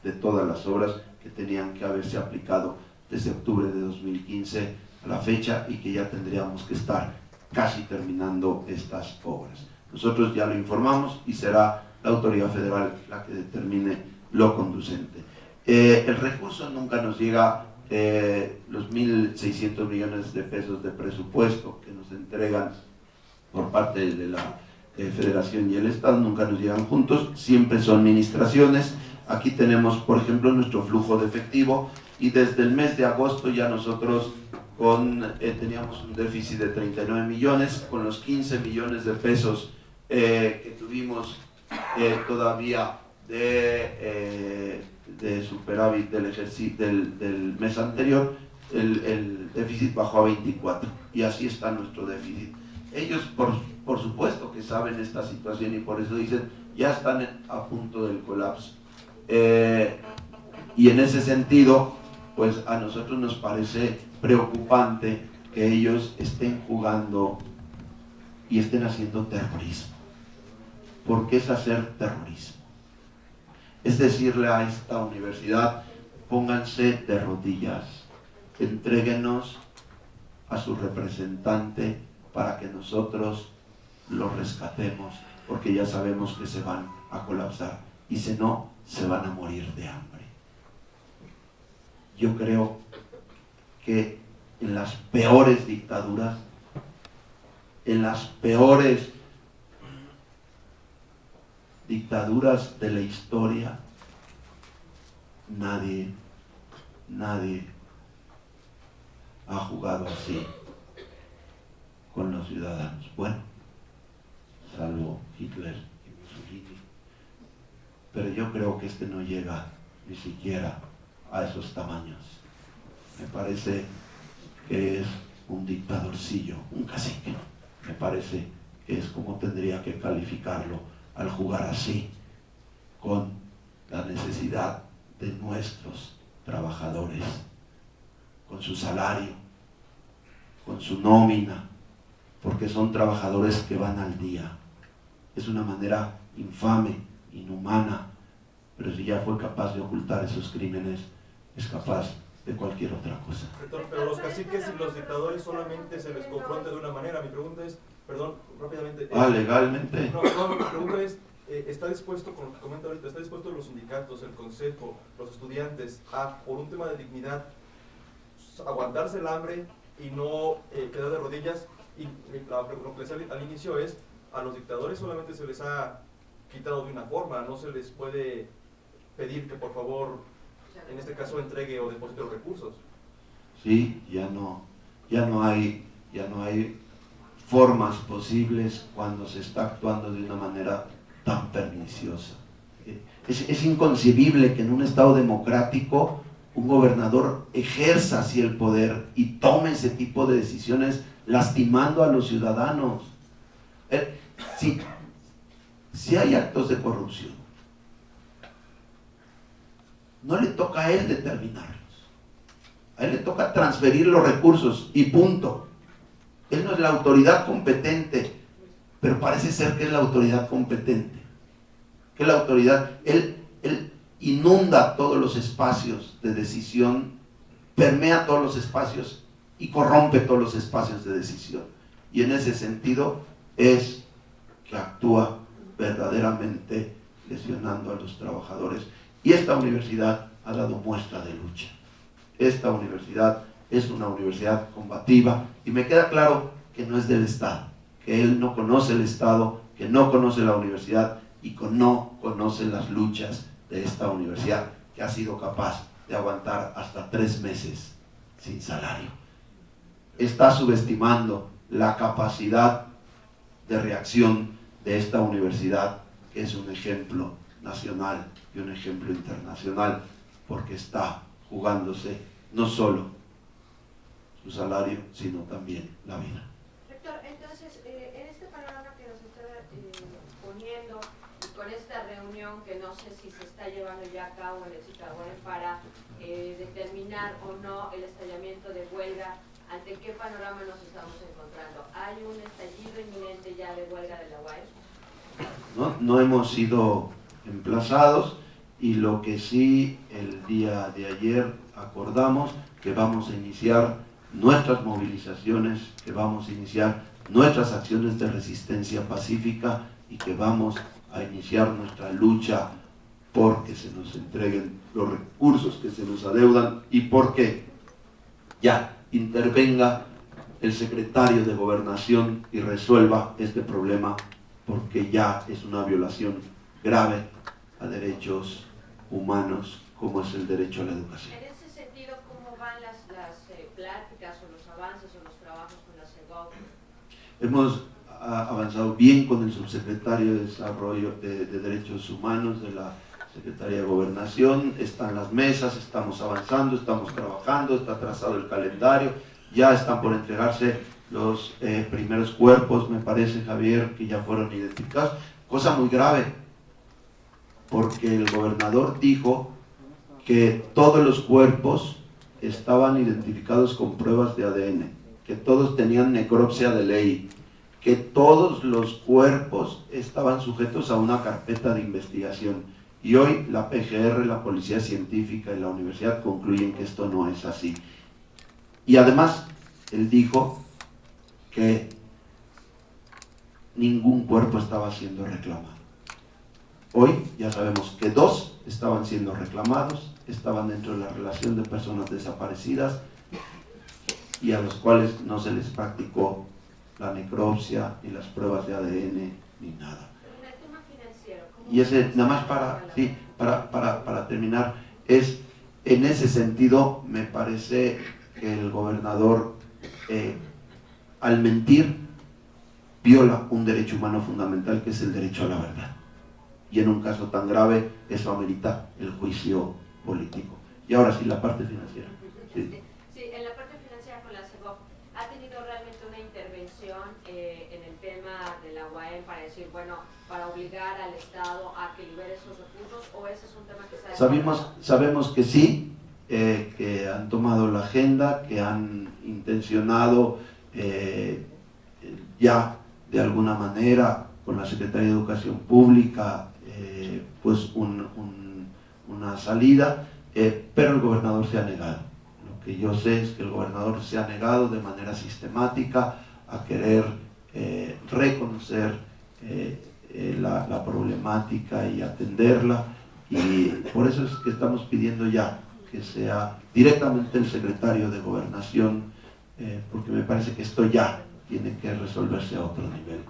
de todas las obras que tenían que haberse aplicado desde octubre de 2015 a la fecha y que ya tendríamos que estar casi terminando estas obras. Nosotros ya lo informamos y será la autoridad federal la que determine lo conducente. El recurso nunca nos llega, los 1.600 millones de pesos de presupuesto que nos entregan por parte de la Federación y el Estado nunca nos llegan juntos, siempre son administraciones. Aquí tenemos, por ejemplo, nuestro flujo de efectivo y desde el mes de agosto ya nosotros teníamos un déficit de 39 millones, con los 15 millones de pesos que tuvimos todavía de superávit del mes anterior, el déficit bajó a 24 y así está nuestro déficit. Ellos por supuesto que saben esta situación y por eso dicen ya están a punto del colapso, y en ese sentido pues a nosotros nos parece preocupante que ellos estén jugando y estén haciendo terrorismo, porque es hacer terrorismo, es decirle a esta universidad pónganse de rodillas, entréguenos a su representante para que nosotros los rescatemos, porque ya sabemos que se van a colapsar y si no, se van a morir de hambre. Yo creo que en las peores dictaduras, en las peores dictaduras de la historia, nadie ha jugado así con los ciudadanos. Bueno, salvo Hitler y Mussolini, pero yo creo que este no llega ni siquiera a esos tamaños. Me parece que es un dictadorcillo, un cacique. Me parece que es como tendría que calificarlo al jugar así con la necesidad de nuestros trabajadores, con su salario, con su nómina, porque son trabajadores que van al día. Es una manera infame, inhumana, pero si ya fue capaz de ocultar esos crímenes, es capaz de cualquier otra cosa. Pero los caciques y los dictadores solamente se les confronta de una manera. Mi pregunta es, perdón, rápidamente. ¿Legalmente? No, mi pregunta es, ¿está dispuesto, con lo que comenta ahorita, está dispuesto los sindicatos, el consejo, los estudiantes a, por un tema de dignidad, aguantarse el hambre y no quedar de rodillas? Y lo que decía al inicio es, a los dictadores solamente se les ha quitado de una forma, no se les puede pedir que por favor, en este caso, entregue o deposite los recursos. Sí, ya no hay formas posibles cuando se está actuando de una manera tan perniciosa. Es inconcebible que en un Estado democrático un gobernador ejerza así el poder y tome ese tipo de decisiones lastimando a los ciudadanos. Si hay actos de corrupción, no le toca a él determinarlos. A él le toca transferir los recursos y punto. Él no es la autoridad competente, pero parece ser que es la autoridad competente. Que la autoridad, él inunda todos los espacios de decisión, permea todos los espacios y corrompe todos los espacios de decisión. Y en ese sentido es que actúa verdaderamente lesionando a los trabajadores. Y esta universidad ha dado muestra de lucha. Esta universidad es una universidad combativa y me queda claro que no es del Estado, que él no conoce el Estado, que no conoce la universidad y que no conoce las luchas de esta universidad, que ha sido capaz de aguantar hasta 3 meses sin salario. Está subestimando la capacidad de reacción de esta universidad, que es un ejemplo nacional y un ejemplo internacional, porque está jugándose no solo su salario, sino también la vida. Rector, entonces, en este panorama que nos está poniendo, y con esta reunión que no sé si se está llevando ya a cabo en el Citagüen para determinar o no el estallamiento de huelga, ¿ante qué panorama nos estamos encontrando? ¿Hay un estallido inminente ya de huelga de la UAM? No hemos sido emplazados, y lo que sí el día de ayer acordamos, que vamos a iniciar nuestras movilizaciones, que vamos a iniciar nuestras acciones de resistencia pacífica y que vamos a iniciar nuestra lucha porque se nos entreguen los recursos que se nos adeudan y porque ya intervenga el secretario de Gobernación y resuelva este problema, porque ya es una violación grave a derechos humanos como es el derecho a la educación. En ese sentido, ¿cómo van las pláticas o los avances o los trabajos con la CEGOV? Hemos avanzado bien con el subsecretario de Desarrollo de Derechos Humanos de la Secretaría de Gobernación, están las mesas, estamos avanzando, estamos trabajando, está trazado el calendario, ya están por entregarse los primeros cuerpos, me parece, Javier, que ya fueron identificados, cosa muy grave, porque el gobernador dijo que todos los cuerpos estaban identificados con pruebas de ADN, que todos tenían necropsia de ley, que todos los cuerpos estaban sujetos a una carpeta de investigación. Y hoy la PGR, la Policía Científica y la Universidad concluyen que esto no es así. Y además, él dijo que ningún cuerpo estaba siendo reclamado. Hoy ya sabemos que 2 estaban siendo reclamados, estaban dentro de la relación de personas desaparecidas y a los cuales no se les practicó la necropsia, ni las pruebas de ADN, ni nada. En el tema financiero, Y ese, nada más para terminar, es en ese sentido, me parece que el gobernador, al mentir, viola un derecho humano fundamental, que es el derecho a la verdad. Y en un caso tan grave, eso amerita el juicio político. Y ahora sí, la parte financiera. Sí. Sí, en la parte financiera con la CEGOV, ¿ha tenido realmente una intervención en el tema de la UAM para decir, bueno, para obligar al Estado a que libere esos recursos, o ese es un tema que se ha Sabemos que sí, que han tomado la agenda, que han intencionado ya de alguna manera con la Secretaría de Educación Pública pues una salida, pero el gobernador se ha negado. Lo que yo sé es que el gobernador se ha negado de manera sistemática a querer reconocer la problemática y atenderla, y por eso es que estamos pidiendo ya que sea directamente el secretario de Gobernación, porque me parece que esto ya tiene que resolverse a otro nivel.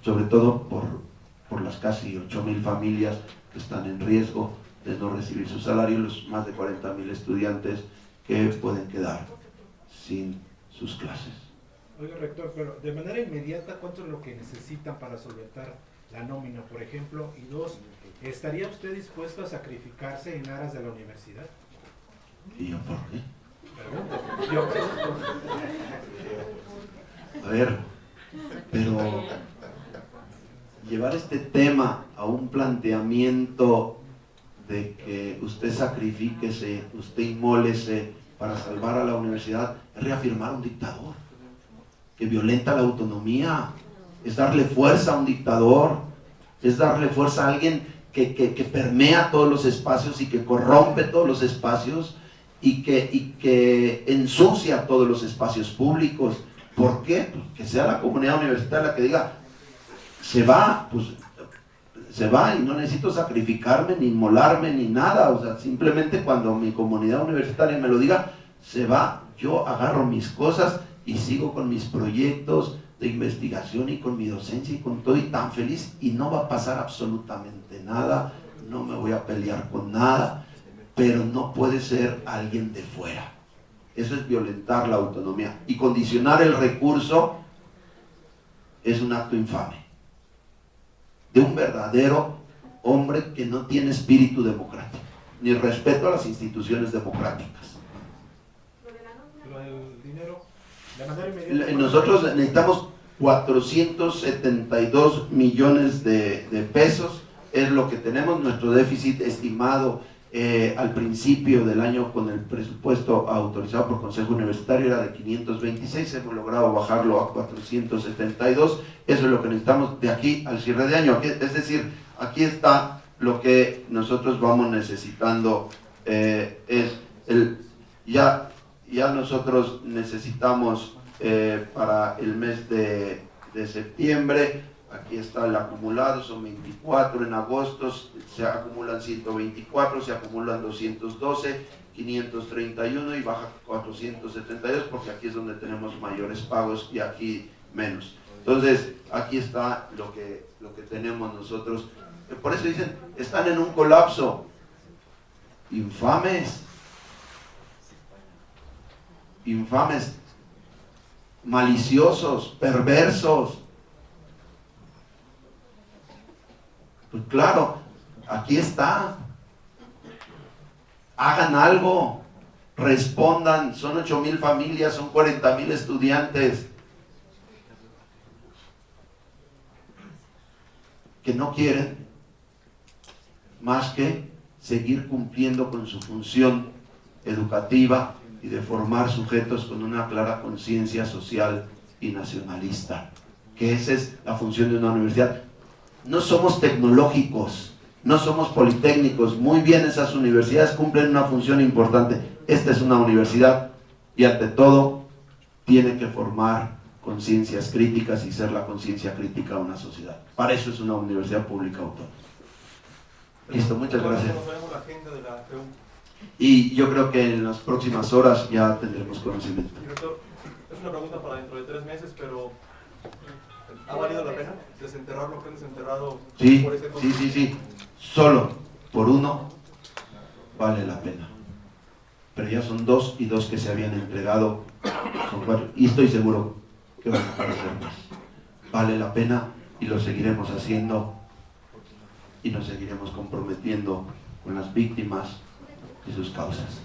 sobre todo por las casi 8.000 familias que están en riesgo de no recibir su salario, los más de 40.000 estudiantes que pueden quedar sin sus clases. Oiga, rector, pero de manera inmediata, ¿cuánto es lo que necesitan para solventar la nómina, por ejemplo? Y dos, ¿estaría usted dispuesto a sacrificarse en aras de la universidad? ¿Y yo por qué? Pregunto. Yo pregunto. A ver, pero llevar este tema a un planteamiento de que usted sacrifíquese, usted inmólese para salvar a la universidad, es reafirmar a un dictador que violenta la autonomía, es darle fuerza a un dictador, es darle fuerza a alguien que permea todos los espacios y que corrompe todos los espacios y que ensucia todos los espacios públicos. ¿Por qué? Pues que sea la comunidad universitaria la que diga, se va, pues se va y no necesito sacrificarme, ni inmolarme, ni nada. O sea, simplemente cuando mi comunidad universitaria me lo diga, se va, yo agarro mis cosas y sigo con mis proyectos de investigación y con mi docencia y con todo, y tan feliz, y no va a pasar absolutamente nada, no me voy a pelear con nada, pero no puede ser alguien de fuera. Eso es violentar la autonomía, y condicionar el recurso es un acto infame de un verdadero hombre que no tiene espíritu democrático ni respeto a las instituciones democráticas. Lo del dinero, de manera inmediata. Nosotros necesitamos 472 millones de pesos, es lo que tenemos. Nuestro déficit estimado al principio del año con el presupuesto autorizado por Consejo Universitario era de 526, hemos logrado bajarlo a 472, eso es lo que necesitamos de aquí al cierre de año. Es decir, aquí está lo que nosotros vamos necesitando, ya nosotros necesitamos para el mes de septiembre, aquí está el acumulado, son 24, en agosto se acumulan 124, se acumulan 212, 531 y baja 472, porque aquí es donde tenemos mayores pagos y aquí menos. Entonces, aquí está lo que tenemos nosotros. Por eso dicen, están en un colapso. Infames, maliciosos, perversos. Pues claro, aquí está. Hagan algo, respondan. Son 8.000 familias, son 40.000 estudiantes que no quieren más que seguir cumpliendo con su función educativa y de formar sujetos con una clara conciencia social y nacionalista, que esa es la función de una universidad. No somos tecnológicos, no somos politécnicos, muy bien esas universidades cumplen una función importante. Esta es una universidad y ante todo tiene que formar conciencias críticas y ser la conciencia crítica de una sociedad. Para eso es una universidad pública autónoma. Listo, muchas gracias. Y yo creo que en las próximas horas ya tendremos conocimiento. Director, es una pregunta para dentro de 3 meses, pero ¿ha valido la pena desenterrar lo que han desenterrado? Sí, por ese costo? sí. Solo por uno vale la pena. Pero ya son 2 y 2 que se habían entregado, son 4. Y estoy seguro que van a aparecer más. Vale la pena y lo seguiremos haciendo y nos seguiremos comprometiendo con las víctimas y sus causas.